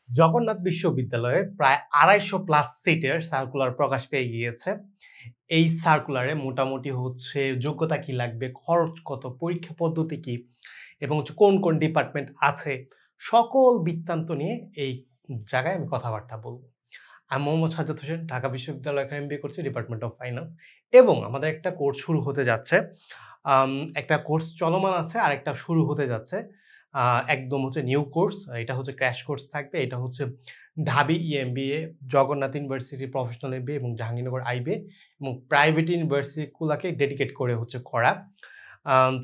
জগন্নাথ বিশ্ববিদ্যালয়ে প্রায় ২৫০+ সিটের সার্কুলার প্রকাশ পেয়ে গিয়েছে। এই সার্কুলারে মোটামুটি হচ্ছে যোগ্যতা কি লাগবে, খরচ কত, পরীক্ষা পদ্ধতি কি এবং হচ্ছে কোন কোন ডিপার্টমেন্ট আছে, সকল বৃত্তান্ত নিয়ে এই জায়গায় আমি কথাবার্তা বলব। আমি মোহাম্মদ সাজ্জাদ হোসেন, ঢাকা বিশ্ববিদ্যালয় এখানে এমবিএ করছি, ডিপার্টমেন্ট অফ ফাইন্যান্স। এবং আমাদের একটা কোর্স শুরু হতে যাচ্ছে। একটা কোর্স চলমান আছে, আরেকটা শুরু হতে যাচ্ছে। একদম হচ্ছে নিউ কোর্স। এটা হচ্ছে ক্র্যাশ কোর্স থাকবে। এটা হচ্ছে ঢাবি EMBA, Jagannath university professional MBA এবং জাহাঙ্গীরনগর আইবিএ এবং প্রাইভেট ইউনিভার্সিটিগুলোকে ডেডিকেট করে হচ্ছে করা।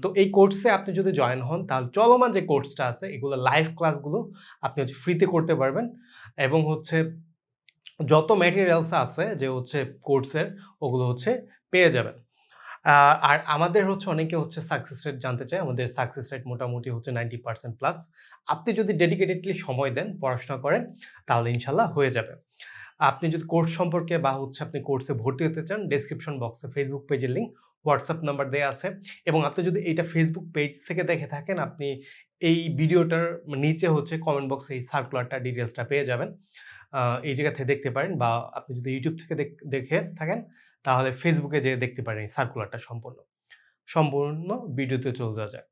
তো এই কোর্সে আপনি যদি জয়েন হন তাহলে চলমান যে কোর্সটা আছে এগুলো লাইভ ক্লাসগুলো আপনি হচ্ছে ফ্রিতে করতে পারবেন এবং হচ্ছে যত ম্যাটেরিয়ালস আছে যে হচ্ছে কোর্সের ওগুলো হচ্ছে পেয়ে যাবেন। আর আমাদের হচ্ছে অনেকে হচ্ছে সাকসেস রেট জানতে চায়। আমাদের সাকসেস রেট মোটামুটি হচ্ছে 90% প্লাস। আপনি যদি ডেডিকেটেডলি সময় দেন, পড়াশোনা করেন তাহলে ইনশাআল্লাহ হয়ে যাবে। আপনি যদি কোর্স সম্পর্কে বা হচ্ছে আপনি কোর্সে ভর্তি হতে চান, ডেসক্রিপশন বক্সে ফেসবুক পেজের লিঙ্ক, হোয়াটসঅ্যাপ নাম্বার দেয়া আছে এবং আপনি যদি এইটা ফেসবুক পেজ থেকে দেখে থাকেন, আপনি এই ভিডিওটার নিচে হচ্ছে কমেন্ট বক্সে এই সার্কুলারটা ডিটেইলসটা পেয়ে যাবেন। এই জায়গা থেকে দেখতে পারেন বা আপনি যদি ইউটিউব থেকে দেখে থাকেন তাহলে ফেসবুকে যেয়ে দেখতে পারেন এই সার্কুলারটা সম্পূর্ণ ভিডিওতে চলে যাওয়া যাক।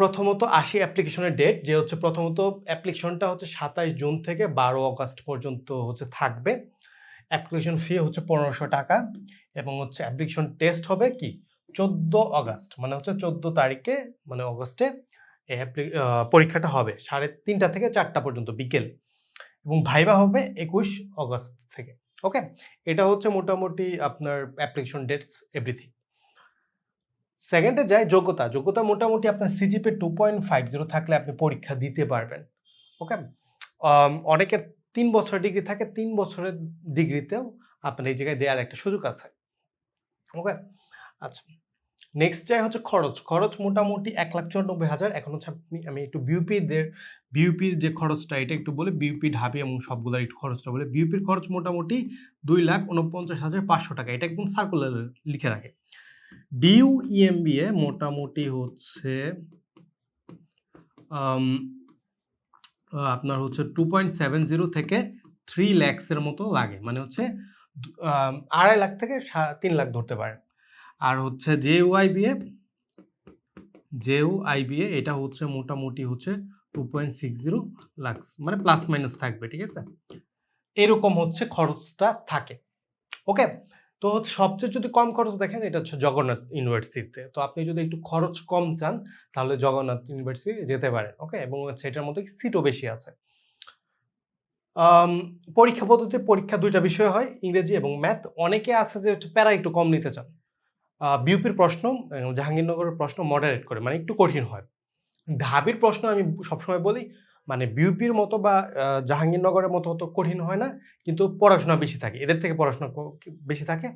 প্রথমত আসি অ্যাপ্লিকেশনের ডেট, যে হচ্ছে প্রথমত অ্যাপ্লিকেশনটা হচ্ছে ২৭ জুন থেকে ১২ অগাস্ট পর্যন্ত হচ্ছে থাকবে। অ্যাপ্লিকেশন ফি হচ্ছে ১৫০০ টাকা এবং হচ্ছে অ্যাপ্লিকেশন টেস্ট হবে কি ১৪ অগাস্ট, মানে হচ্ছে ১৪ তারিখে, মানে অগাস্টে এই পরীক্ষাটা হবে ৩:৩০ থেকে ৪টা পর্যন্ত বিকেল এবং ভাইভা হবে ২১ অগাস্ট থেকে। ওকে, এটা হচ্ছে মোটামুটি আপনার অ্যাপ্লিকেশন ডেটস এভরিথিং। সেকেন্ডে যাই যোগ্যতা মোটামুটি আপনার সিজিপিএ 2.50 থাকলে আপনি পরীক্ষা দিতে পারবেন। ওকে, অনেকের ৩ বছরের ডিগ্রি থাকে, ৩ বছরের ডিগ্রিতেও আপনার এই জায়গায় দেওয়ার একটা সুযোগ আছে। ওকে, আচ্ছা, নেক্সট যাই হচ্ছে খরচ মোটামুটি ১,৯৪,০০০। এখন হচ্ছে আমি একটু বিইউপির যে খরচটা এটা একটু বলি, বিইউপি, ঢাবি এবং সবগুলোর একটু খরচটা বলি। বিইউপির খরচ মোটামুটি ২,৪৯,৫০০ টাকা। এটা একদম সার্কুলারে লিখে রাখে। ডিইউ ইএমবিএ মোটামুটি হচ্ছে আপনার হচ্ছে 2.70 থেকে 3 লাখসের মতো লাগে, মানে হচ্ছে ২.৫ লাখ থেকে ৩ লাখ ধরতে পারেন। আর হচ্ছে জেইউআইবিএ এটা হচ্ছে মোটামুটি হচ্ছে 2.60 লাখস, মানে প্লাস মাইনাস থাকবে, ঠিক আছে? এরকম হচ্ছে খরচটা থাকে। ওকে, তো হচ্ছে সবচেয়ে যদি কম খরচ দেখেন এটা হচ্ছে জগন্নাথ ইউনিভার্সিটিতে। তো আপনি যদি একটু খরচ কম চান তাহলে জগন্নাথ ইউনিভার্সিটি যেতে পারেন। ওকে, এবং হচ্ছে এটার মধ্যে সিটও বেশি আছে। পরীক্ষা পদ্ধতি, পরীক্ষা ২টা বিষয় হয়, ইংরেজি এবং ম্যাথ। অনেকে আছে যে প্যারা একটু কম নিতে চান। বিউপির প্রশ্ন, জাহাঙ্গীরনগরের প্রশ্ন মডারেট করে, মানে একটু কঠিন হয়। ঢাবির প্রশ্ন আমি সবসময় বলি মানে বিউপির মতো বা জাহাঙ্গীরনগরের মতো অত কঠিন হয় না, কিন্তু পড়াশোনা বেশি থাকে, এদের থেকে পড়াশোনা বেশি থাকে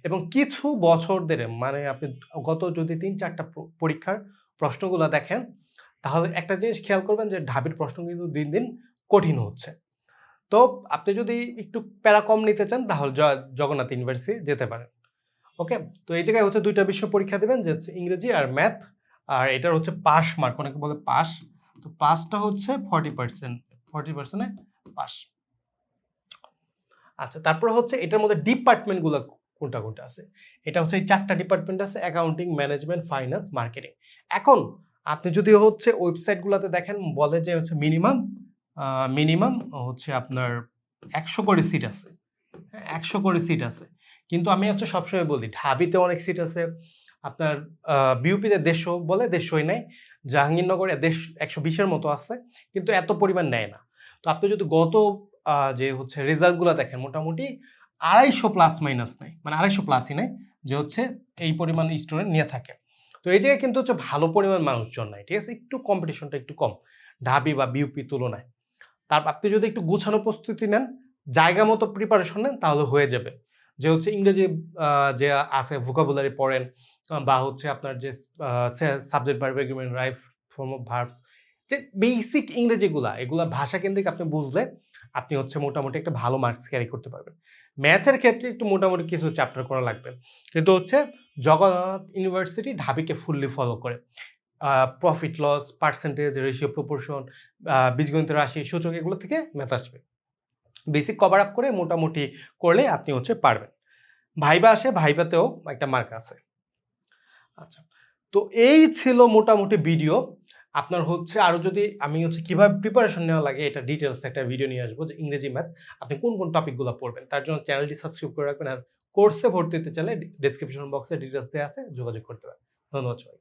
এবং কিছু বছর ধরে, মানে আপনি গত যদি ৩-৪টা পরীক্ষার প্রশ্নগুলো দেখেন তাহলে একটা জিনিস খেয়াল করবেন যে ঢাবির প্রশ্ন কিন্তু দিন দিন কঠিন হচ্ছে। তো আপনি যদি একটু প্যারা কম নিতে চান তাহলে জগন্নাথ ইউনিভার্সিটি যেতে পারেন। ওকে, তো এই জায়গায় হচ্ছে ২টা বিষয় পরীক্ষা দিবেন, যে হচ্ছে ইংরেজি আর ম্যাথ। আর এটার হচ্ছে পাস মার্ক, অনেকে বলে পাস, তো পাসটা হচ্ছে 40%, 40% পাস। আচ্ছা, তারপর হচ্ছে এটার মধ্যে ডিপার্টমেন্টগুলো কোনটা আছে। এটা হচ্ছে এই 4টা ডিপার্টমেন্ট আছে: অ্যাকাউন্টিং, ম্যানেজমেন্ট, ফাইন্যান্স, মার্কেটিং। এখন আপনি যদি হচ্ছে ওয়েবসাইটগুলোতে দেখেন বলে যে হচ্ছে মিনিমাম হচ্ছে আপনার ১০০ করে সিট আছে। হ্যাঁ, ১০০ করে সিট আছে। কিন্তু আমি হচ্ছে সবসময় বলি ঢাবিতে অনেক সিট আছে। আপনার বিউপিতে ১৫০ বলে ১৫০ই নেয়। জাহাঙ্গীরনগরে ১২০ এর মতো আছে। কিন্তু এত পরিমাণ নেয় না। তো আপনি যদি গত যে হচ্ছে রেজাল্টগুলা দেখেন মোটামুটি ২৫০ প্লাস মাইনাস নেয়। মানে ২৫০ প্লাসই নেয়, যে হচ্ছে এই পরিমাণ স্টুডেন্ট নিয়ে থাকে। তো এই জায়গায় কিন্তু হচ্ছে ভালো পরিমাণ মানুষজন নাই। ঠিক আছে? একটু কম্পিটিশনটা একটু কম ঢাবি বা বিউপির তুলনায়। আপনি যদি একটু গোছানো প্রস্তুতি নেন, জায়গা মতো প্রিপারেশন নেন তাহলে হয়ে যাবে। যে হচ্ছে ইংরেজি যে আছে ভোকাবুলারি পড়েন বা হচ্ছে আপনার যে subject verb agreement, right form of verbs, যে বেসিক ইংরেজিগুলা, এগুলা ভাষা কেন্দ্রিক আপনি বুঝলে আপনি হচ্ছে মোটামুটি একটা ভালো মার্কস ক্যারি করতে পারবেন। ম্যাথের ক্ষেত্রে একটু মোটামুটি কিছু চ্যাপ্টার করা লাগবে। কিন্তু হচ্ছে জগন্নাথ ইউনিভার্সিটি ঢাবিকে ফুললি ফলো করে। Profit loss, percentage, ratio, proportion, বীজগণিতের রাশি, সূচক এগুলো থেকে ম্যাথ আসবে। বেসিক কভার আপ করে মোটামুটি করলে আপনি পারবেন। ভাইবা আসে, ভাইবাতেও একটা মার্ক আছে। আচ্ছা, তো এই ছিল মোটামুটি ভিডিও। আপনার আরো যদি আমি কিভাবে প্রিপারেশন নেওয়া লাগে এটা ডিটেইলস একটা ভিডিও নিয়ে আসবো যে ইংরেজি ম্যাথ আপনি কোন কোন টপিকগুলো পড়বেন। তার জন্য চ্যানেলটি সাবস্ক্রাইব করে রাখবেন। আর কোর্সে ভর্তি হতে চাইলে ডেসক্রিপশন বক্সে ডিটেইলস দেওয়া আছে, যোগাযোগ করতে পারেন। ধন্যবাদ সবাইকে।